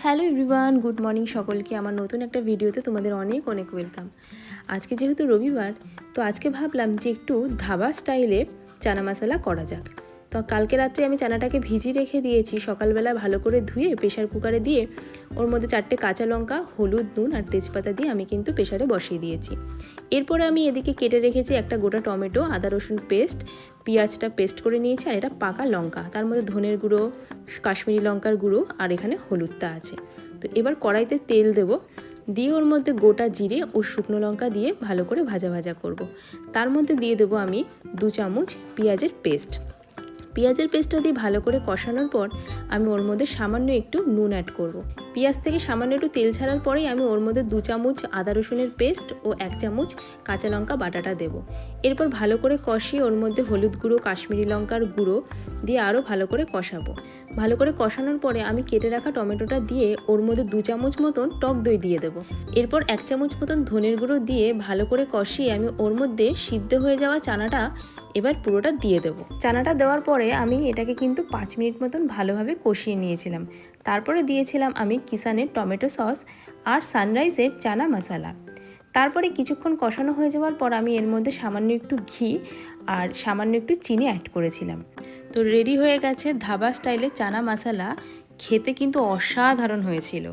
Hello everyone, good morning সকলকে। আমার নতুন একটা ভিডিওতে তোমাদের অনেক অনেক ওয়েলকাম। আজকে যেহেতু রবিবার, তো আজকে ভাবলাম যে একটু ধাবা স্টাইলে চানা মশলা করা যাক। তো কালকে রাত্রে আমি চানাটাকে ভিজিয়ে রেখে দিয়েছি, সকালবেলা ভালো করে ধুয়ে প্রেশার কুকারে দিয়ে ওর মধ্যে 4টে কাঁচা লঙ্কা, হলুদ, নুন আর তেজপাতা দিয়ে আমি কিন্তু প্রেশারে বসিয়ে দিয়েছি। এরপরে আমি এদিকে কেটে রেখেছি একটা গোটা টমেটো, আদা রসুন পেস্ট, পেঁয়াজটা পেস্ট করে নিয়েছি, আর এটা পাকা লঙ্কা, তার মধ্যে ধনের গুঁড়ো, কাশ্মীরি লঙ্কার গুঁড়ো আর এখানে হলুদটা আছে। তো এবার কড়াইতে তেল দেব, দিয়ে ওর মধ্যে গোটা জিরে ও শুকনো লঙ্কা দিয়ে ভালো করে ভাজা ভাজা করব। তার মধ্যে দিয়ে দেবো আমি 2 চামচ পেঁয়াজের পেস্ট। পেঁয়াজের পেস্টটা দিয়ে ভালো করে কষানোর পর আমি ওর মধ্যে সামান্য একটু নুন অ্যাড করব। পেঁয়াজ থেকে সামান্য একটু তেল ছাড়ার পরেই আমি ওর মধ্যে 2 চামচ আদা রসুনের পেস্ট ও 1 চামচ কাঁচা লঙ্কা বাটাটা দেব। এরপর ভালো করে কষিয়ে ওর মধ্যে হলুদ গুঁড়ো, কাশ্মীরি লঙ্কার গুঁড়ো দিয়ে আরও ভালো করে কষাবো। ভালো করে কষানোর পরে আমি কেটে রাখা টমেটোটা দিয়ে ওর মধ্যে 2 চামচ মতন টক দই দিয়ে দেবো। এরপর 1 চামচ মতন ধনের গুঁড়ো দিয়ে ভালো করে কষিয়ে আমি ওর মধ্যে সিদ্ধ হয়ে যাওয়া চানাটা এবার পুরোটা দিয়ে দেবো। চানাটা দেওয়ার পরে আমি এটাকে কিন্তু 5 মিনিট মতন ভালোভাবে কষিয়ে নিয়েছিলাম। তারপরে দিয়েছিলাম আমি কিষানের টমেটো সস আর সানরাইজের চানা মশলা। তারপরে কিছুক্ষণ কষানো হয়ে যাওয়ার পর আমি এর মধ্যে সামান্য একটু ঘি আর সামান্য একটু চিনি অ্যাড করেছিলাম। তো রেডি হয়ে গেছে ধাবা স্টাইলে চানা মশলা। খেতে কিন্তু অসাধারণ হয়েছিল।